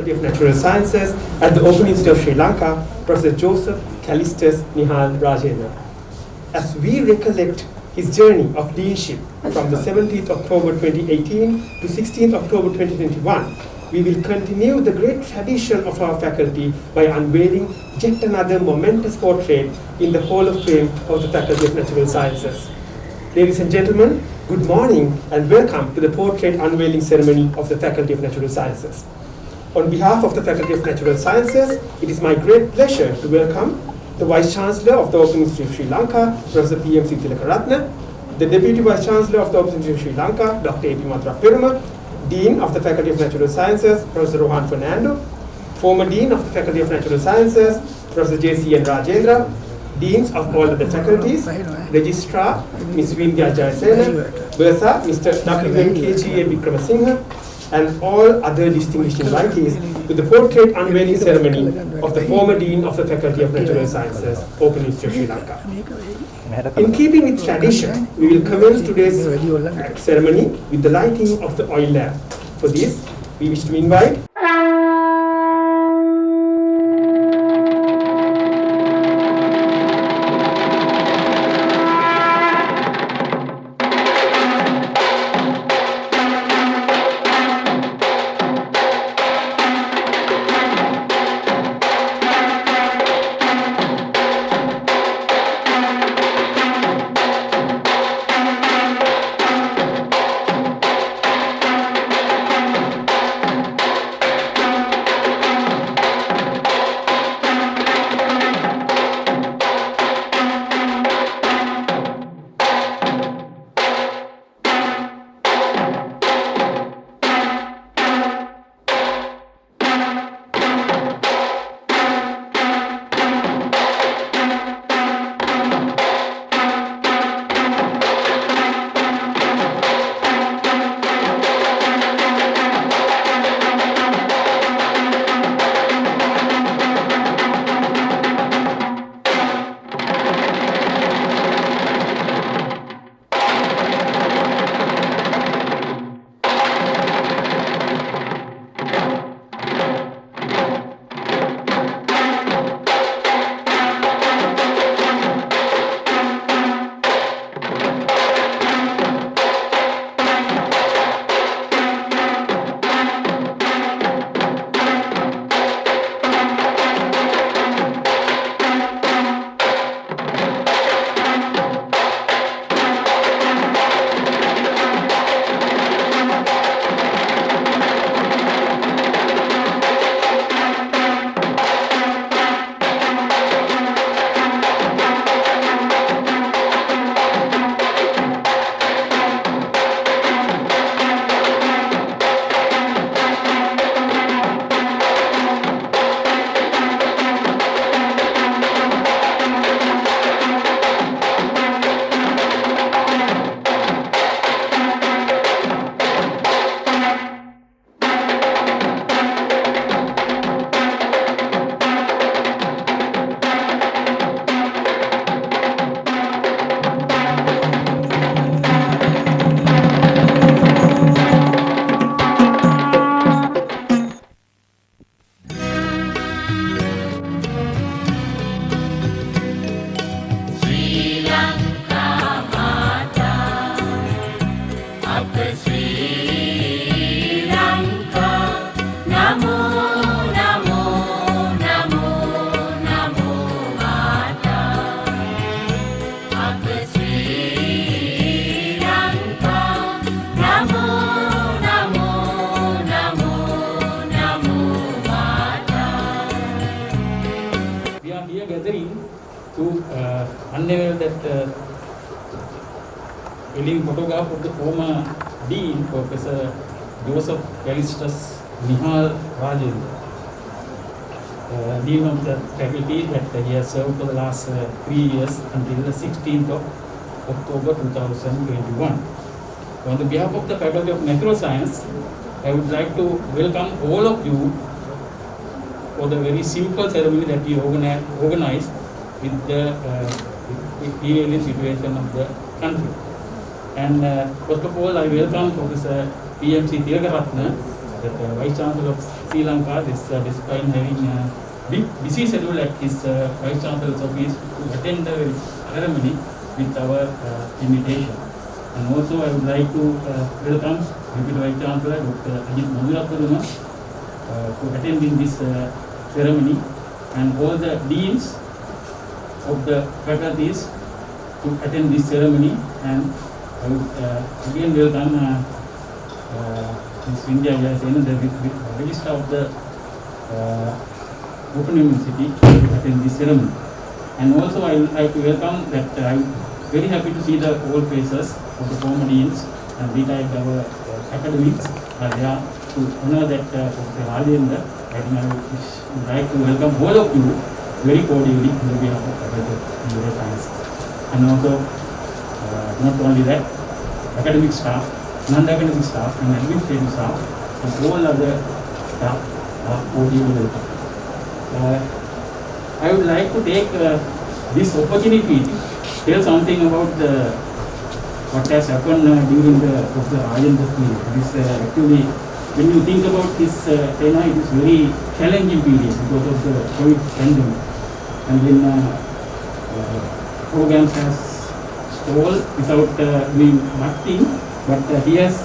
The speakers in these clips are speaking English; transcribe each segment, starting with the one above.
Faculty of Natural Sciences at the Open Institute of Sri Lanka, Professor Joseph Callistus Nihal Rajendra. As we recollect his journey of deanship from the 17th October 2018 to 16th October 2021, we will continue the great tradition of our faculty by unveiling yet another momentous portrait in the Hall of Fame of the Faculty of Natural Sciences. Ladies and gentlemen, good morning and welcome to the portrait unveiling ceremony of the Faculty of Natural Sciences. On behalf of the Faculty of Natural Sciences, it is my great pleasure to welcome the Vice Chancellor of the Open Institute of Sri Lanka, Professor P.M.C. Tilakaratne, the Deputy Vice Chancellor of the Open Institute of Sri Lanka, Dr. A.P. Matra Peruma, Dean of the Faculty of Natural Sciences, Professor Rohan Fernando, former Dean of the Faculty of Natural Sciences, Professor J.C.N.Rajendra, Deans of all other faculties, Registrar, Ms. Vindhya Jayasena, Bursa, Mr. Dr. K.G.A. Vikramasinghe, and all other distinguished invitees to the portrait unveiling ceremony of the former Dean of the Faculty of Natural Sciences, Open Institute of Sri Lanka. In keeping with tradition, we will commence today's ceremony with the lighting of the oil lamp. For this, we wish to invite unveil that living photograph of the former Dean, Professor Joseph Callistus Nihal Rajendra, Dean of the faculty that he has served for the last 3 years until the 16th of October 2021. On the behalf of the Faculty of Natural Science, I would like to welcome all of you for the very simple ceremony that we organized with the prevailing situation of the country. And first of all, I welcome Professor P.M.C. Tilakaratne, the Vice Chancellor of Sri Lanka, despite having a big busy schedule at his Vice Chancellor's office, to attend the ceremony with our invitation. And also I would like to welcome Deputy Vice Chancellor Dr. Ajit Madurakaruma to attend in this ceremony, and all the deans of the faculties to attend this ceremony. And I would again welcome Ms. India J.C.N., the Registrar of the Open University, to attend this ceremony. And also I would like to welcome that I'm very happy to see the old faces of the former deans and retired our academics are there to honor that Professor Rajendra. I think I would like to welcome all of you very cordially on behalf of Faculty of Computer Science. And also, not only that, academic staff, non-academic staff, and administrative staff, and all other staff are cordially welcome. I would like to take this opportunity to tell something about what has happened during the Professor Rajendra period. This actually, when you think about this tenure, it is very challenging period because of the COVID pandemic. And when programs has stalled without doing nothing, but he has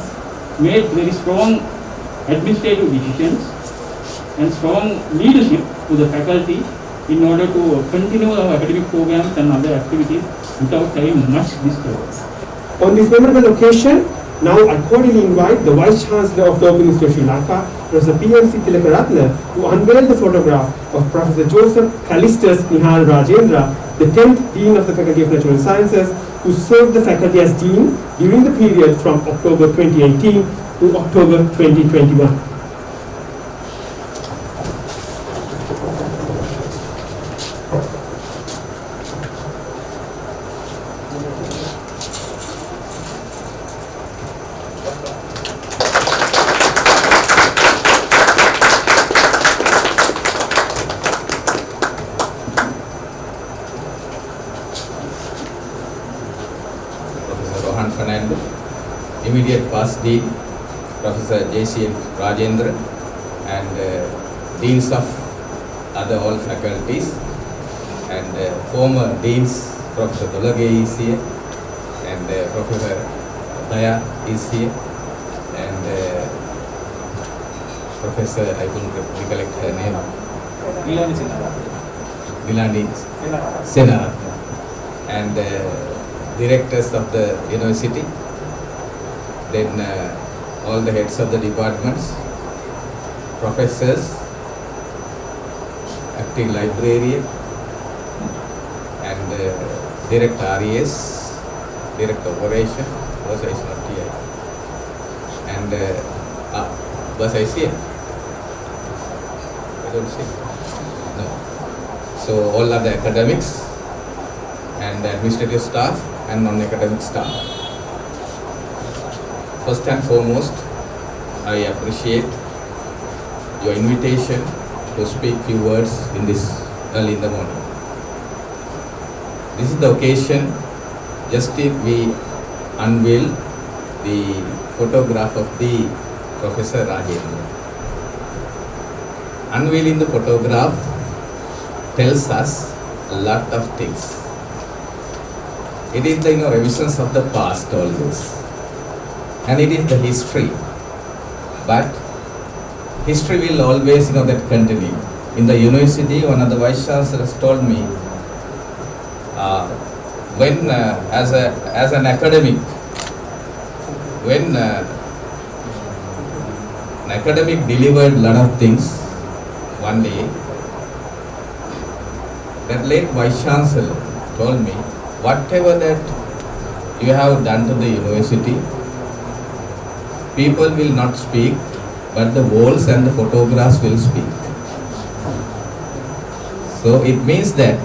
made very strong administrative decisions and strong leadership to the faculty in order to continue our academic programs and other activities without having much disturbance. On this memorable occasion, now I cordially invite the Vice Chancellor of the Open University of Sri Lanka, Professor P.M.C. Tilakaratne, to unveil the photograph of Professor Joseph Callistus Nihal Rajendra, the 10th Dean of the Faculty of Natural Sciences, who served the faculty as Dean during the period from October 2018 to October 2021. Immediate past Dean, Professor J.C.N.Rajendra, and Deans of other all faculties, and former Deans, Professor Dolage is here, and Professor Daya is here, and Professor, I couldn't recollect her name, Gilani Sena, and directors of the university, then all the heads of the departments, professors, acting librarian, and director RES, director operation, was I not here, and was I here? I don't see. No. So all other academics and administrative staff and non-academic staff. First and foremost, I appreciate your invitation to speak few words in this early in the morning. This is the occasion just if we unveil the photograph of the Professor Rajendra. Unveiling the photograph tells us a lot of things. It is the revisions of the past always. And it is the history, but history will always that continue. In the university, one of the vice chancellors told me, when as an academic, when an academic delivered a lot of things one day, that late vice chancellor told me, whatever that you have done to the university, people will not speak, but the walls and the photographs will speak. So it means that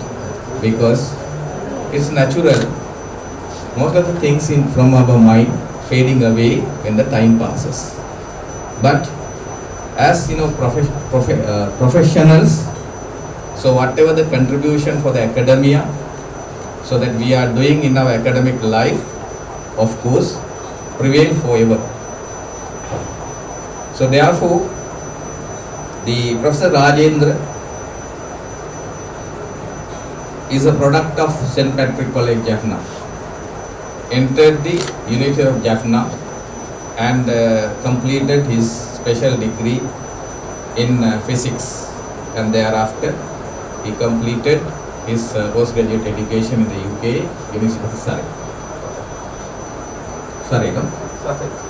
because it's natural, most of the things from our mind fading away when the time passes. But as professionals, so whatever the contribution for the academia, so that we are doing in our academic life, of course, prevail forever. So therefore, the Professor Rajendra is a product of St. Patrick College, Jaffna. Entered the University of Jaffna and completed his special degree in physics, and thereafter he completed his postgraduate education in the UK, University of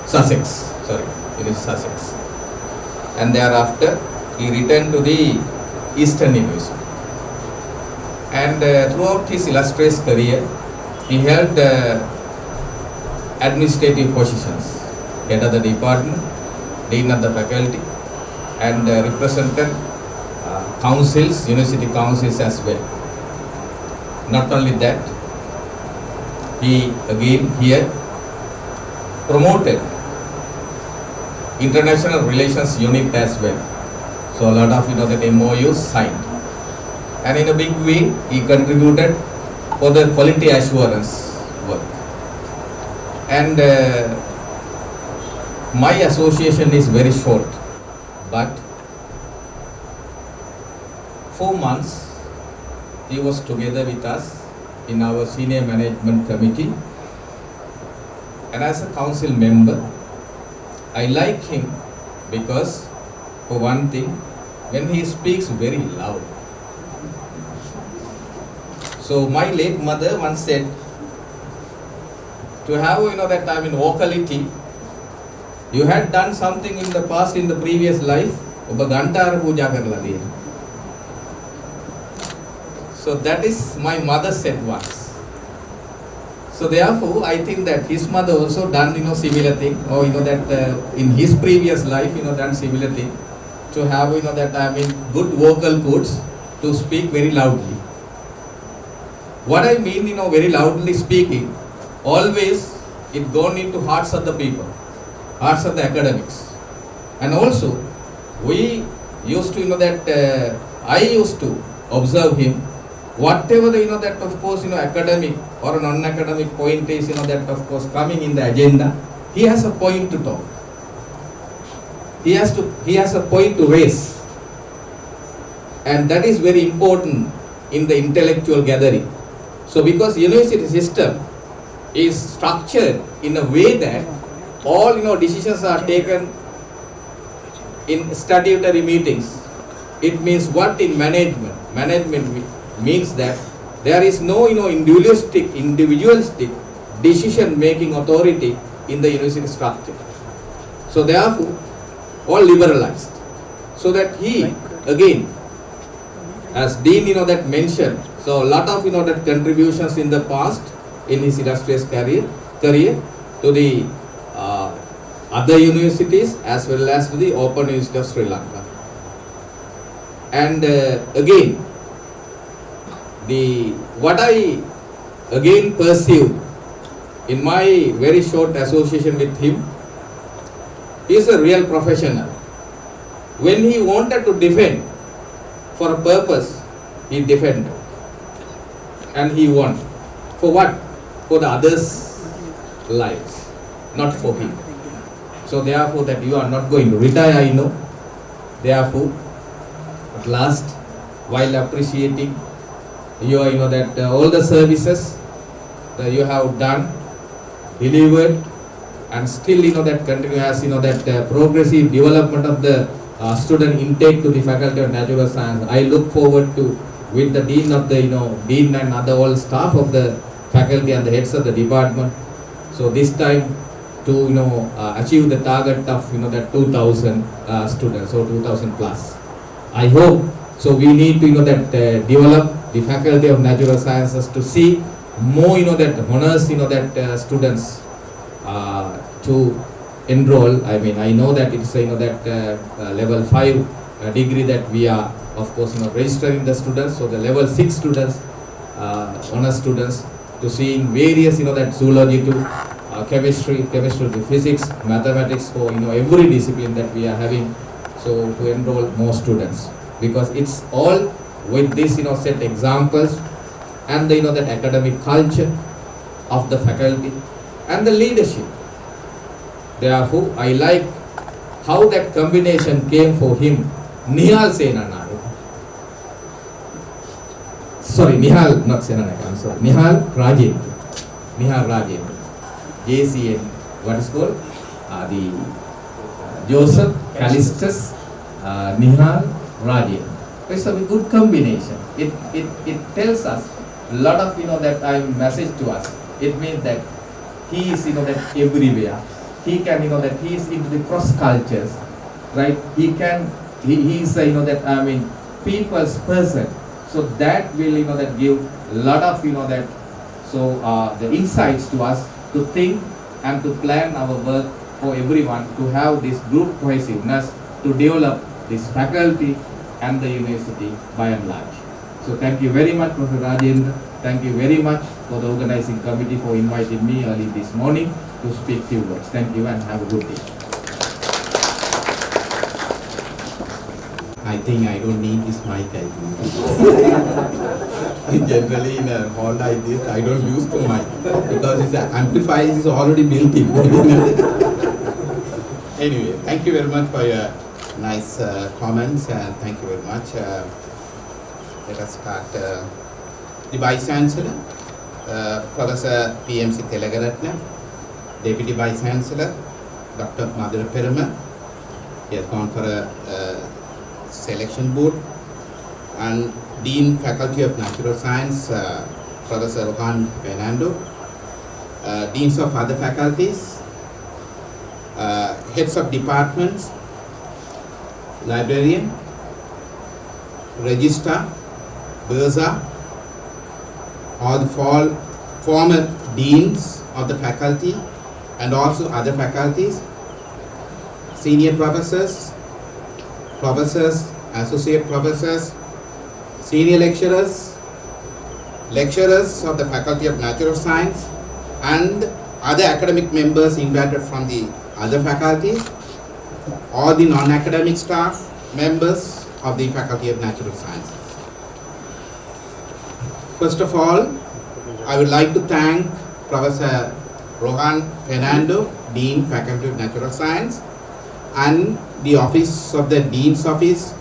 Sussex, University of Sussex. And thereafter he returned to the Eastern University. And throughout his illustrious career, he held administrative positions, head of the department, dean of the faculty, and represented councils, university councils as well. Not only that, he again here promoted international relations unit as well. So a lot of that MOUs signed. And in a big way, he contributed for the quality assurance work. And my association is very short, but 4 months he was together with us in our senior management committee, and as a council member, I like him because, for one thing, when he speaks very loud. So my late mother once said, to have vocality, you had done something in the past, in the previous life. So that is my mother said once. So therefore, I think that his mother also done similar thing, or in his previous life done similar thing, to have good vocal cords to speak very loudly. What I mean very loudly speaking, always it gone into hearts of the people, hearts of the academics. And also we used to I used to observe him, whatever the of course academic or non-academic point is that of course coming in the agenda, he has a point to talk, he has a point to raise, and that is very important in the intellectual gathering. So because university system is structured in a way that all decisions are taken in statutory meetings. It means what in management? Management means that there is no individualistic decision making authority in the university structure. So therefore all liberalized. So that he again, as Dean that mentioned, so a lot of that contributions in the past in his illustrious career to the other universities as well as to the Open University of Sri Lanka. And again, what I again perceive in my very short association with him, he is a real professional. When he wanted to defend for a purpose, he defended. And he won. For what? For the others' lives, not for him. So therefore that you are not going to retire, I know. Therefore, at last, while appreciating your, all the services that you have done, delivered, and still, that continue as, progressive development of the student intake to the Faculty of Natural Science. I look forward to, with the Dean of the, Dean and other all staff of the faculty and the heads of the department. So this time to, achieve the target of, that 2,000 students or 2,000 plus. I hope, so we need to, develop the Faculty of Natural Sciences to see more, that honors, students to enroll. I mean, I know that it's level 5 degree that we are, of course, registering the students. So the level 6 students, honors students, to see in various, that zoology to chemistry to physics, mathematics, for every discipline that we are having. So to enroll more students, because it's all with this set examples and the that academic culture of the faculty and the leadership. Therefore, I like how that combination came for him. Nihal Senanayake. Sorry, Nihal, not Senanayake, I'm sorry. Nihal Rajendra. Nihal Rajendra. J.C.N. what is called? The Joseph Callistus Nihal Rajendra. It's a good combination. It tells us a lot of that message to us. It means that he is that everywhere. He can that he is into the cross cultures, right? He is that people's person. So that will that give a lot of that the insights to us to think and to plan our work for everyone, to have this group cohesiveness, to develop this faculty and the university by and large. So thank you very much, Professor Rajendra. Thank you very much for the organizing committee for inviting me early this morning to speak few words. Thank you and have a good day. I think I don't need this mic, I think. Generally in a hall like this, I don't use the mic because its amplifier is already built in. Anyway, thank you very much for your nice comments and thank you very much. Let us start. The Vice Chancellor, Professor P.M.C. Telagaratna, Deputy Vice Chancellor, Dr. Madhura Peruma, he has gone for a selection board, and Dean Faculty of Natural Science, Professor Rohan Fernando, Deans of other faculties, Heads of departments, Librarian, Registrar, Bursa, all the former Deans of the faculty and also other faculties, Senior Professors, Professors, Associate Professors, Senior Lecturers, Lecturers of the Faculty of Natural Science and other academic members invited from the other faculties, all the non-academic staff members of the Faculty of Natural Sciences. First of all, I would like to thank Professor Rohan Fernando, Dean, Faculty of Natural Science, and the Office of the Dean's Office,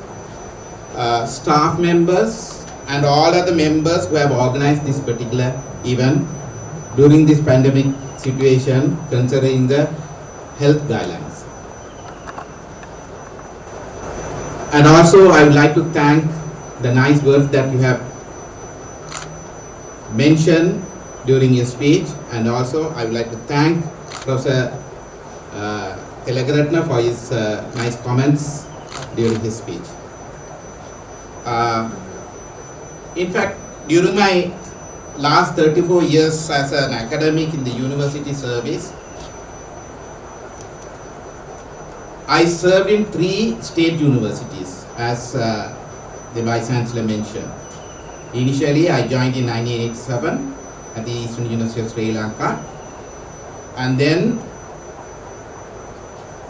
staff members, and all other members who have organized this particular event during this pandemic situation, considering the health guidelines. And also, I would like to thank the nice words that you have mentioned during your speech, and also I would like to thank Professor Telagaratna for his nice comments during his speech. In fact, during my last 34 years as an academic in the university service, I served in 3 state universities, as the Vice Chancellor mentioned. Initially, I joined in 1987 at the Eastern University of Sri Lanka, and then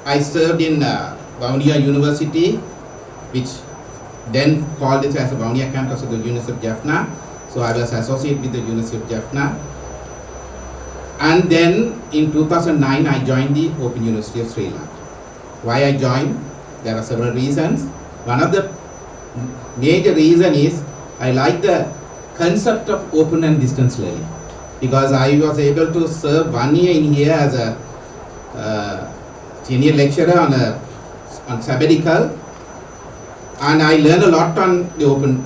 I served in Vavuniya University, which then called it as a Vavuniya campus of the University of Jaffna. So I was associated with the University of Jaffna. And then in 2009, I joined the Open University of Sri Lanka. Why I joined? There are several reasons. One of the major reason is I like the concept of open and distance learning, because I was able to serve 1 year in here as a senior lecturer on sabbatical, and I learned a lot on the open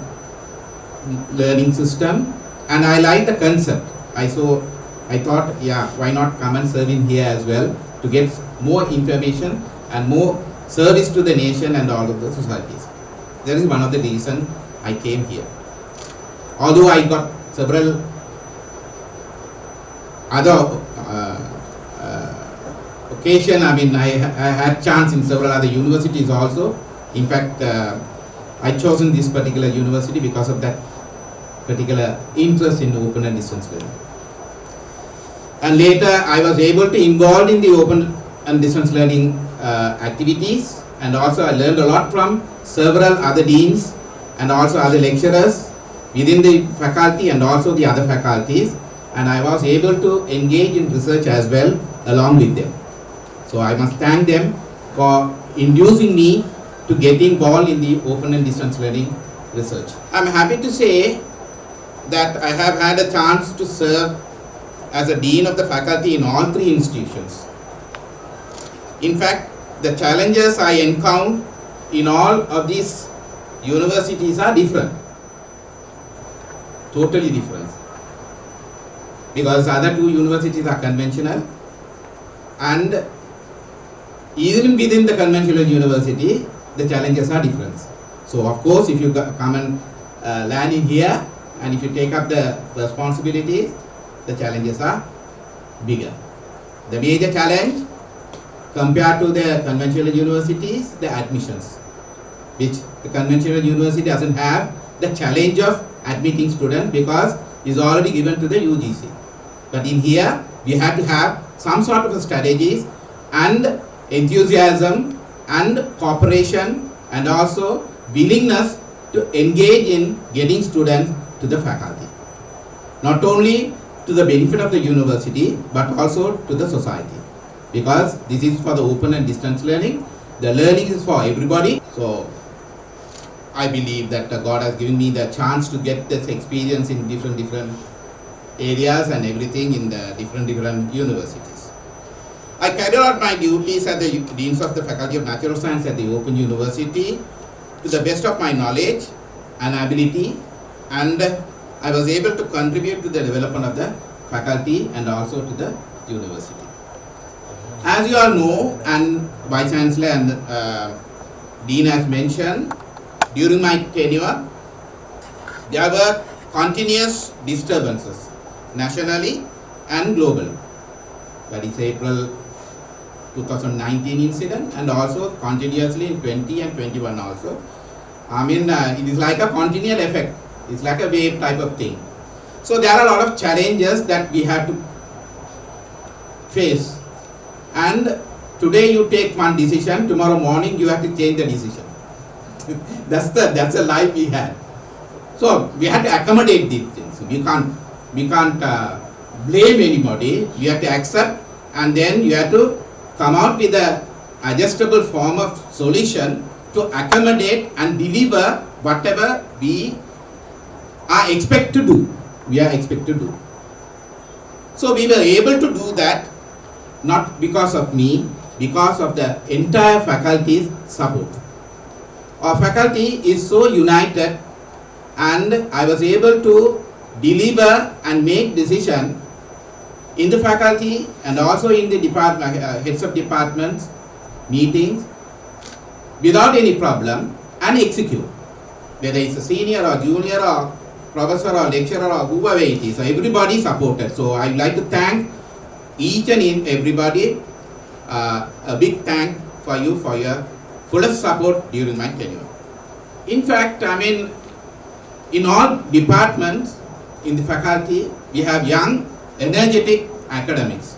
learning system, and I like the concept. I thought, yeah, why not come and serve in here as well to get more information and more service to the nation and all of the societies. That is one of the reasons I came here. Although I got several other occasion, I had chance in several other universities also. In fact, I chosen this particular university because of that particular interest in open and distance learning. And later, I was able to involve in the open and distance learning activities, and also I learned a lot from several other deans and also other lecturers within the faculty and also the other faculties, and I was able to engage in research as well along with them. So I must thank them for inducing me to get involved in the open and distance learning research. I'm happy to say that I have had a chance to serve as a dean of the faculty in all three institutions. In fact, the challenges I encounter in all of these universities are different, totally different, because other two universities are conventional, and even within the conventional university, the challenges are different. So of course, if you come and land in here, and if you take up the responsibilities, the challenges are bigger. The major challenge compared to the conventional universities, the admissions, which the conventional university doesn't have the challenge of admitting students because it's already given to the UGC. But in here, we have to have some sort of strategies and enthusiasm and cooperation and also willingness to engage in getting students to the faculty. Not only to the benefit of the university, but also to the society. Because this is for the open and distance learning. The learning is for everybody. So I believe that God has given me the chance to get this experience in different areas and everything in the different universities. I carried out my duties as the Deans of the Faculty of Natural Science at the Open University to the best of my knowledge and ability, and I was able to contribute to the development of the faculty and also to the university. As you all know, and Vice Chancellor and Dean has mentioned, during my tenure, there were continuous disturbances nationally and globally. That is April 2019 incident and also continuously in 20 and 21 also. I mean, it is like a continual effect. It's like a wave type of thing. So there are a lot of challenges that we have to face. And today you take one decision, tomorrow morning you have to change the decision. that's the life we had. So we have to accommodate these things. We can't blame anybody. You have to accept, and then you have to come out with a adjustable form of solution to accommodate and deliver whatever we are expected to do. So we were able to do that not because of me, because of the entire faculty's support. Our faculty is so united, and I was able to deliver and make decision in the faculty and also in the department, heads of departments, meetings, without any problem, and execute. Whether it's a senior or junior or professor or lecturer or whoever it is, so everybody supported. So I'd like to thank each and everybody, a big thank for you for your fullest support during my tenure. In fact, I mean, in all departments in the faculty, we have young, energetic academics.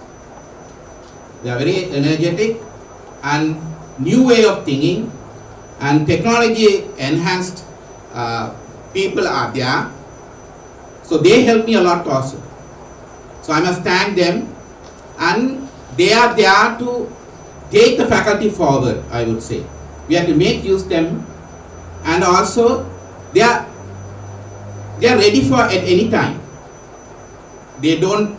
They are very energetic and new way of thinking and technology enhanced people are there. So they help me a lot also. So I must thank them, and they are there to take the faculty forward, I would say. We have to make use them, and also they are ready for at any time. They don't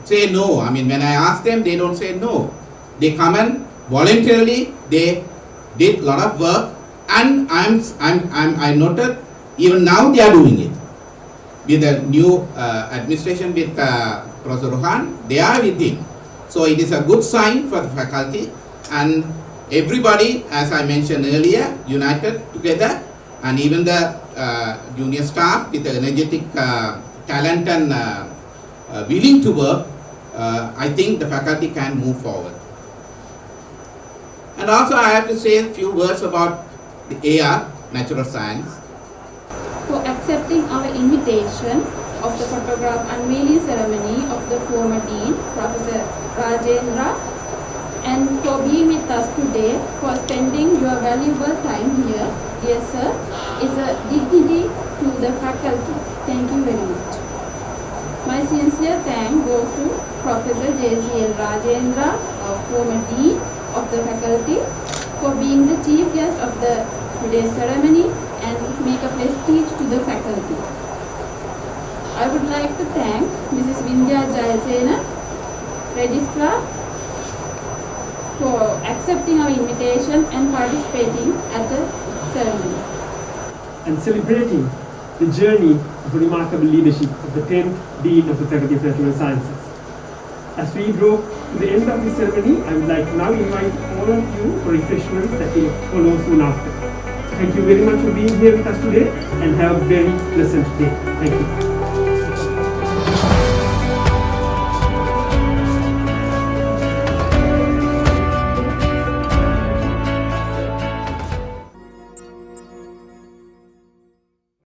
say no. I mean, when I ask them, they don't say no. They come and voluntarily they did a lot of work, and I noted even now they are doing it. With the new administration with Professor Rohan, they are with him. So it is a good sign for the faculty, and everybody, as I mentioned earlier, united together, and even the junior staff with the energetic talent and willing to work, I think the faculty can move forward. And also I have to say a few words about the AR, Natural Science. For accepting our invitation of the photograph unveiling ceremony of the former Dean, Professor Rajendra, and for being with us today, for spending your valuable time here, dear sir, is a dignity to the faculty. Thank you very much. My sincere thanks goes to Professor J.C.N.Rajendra, former Dean of the faculty, for being the chief guest of the today's ceremony and make a prestige to the faculty. I would like to thank Mrs. J.C.N.Rajendra, Registrar, for accepting our invitation and participating at the ceremony. And celebrating the journey of remarkable leadership of the 10th Dean of the Faculty of Natural Sciences. As we draw to the end of this ceremony, I would like to now invite all of you for refreshments that will follow soon after. Thank you very much for being here with us today and have a very pleasant day. Thank you.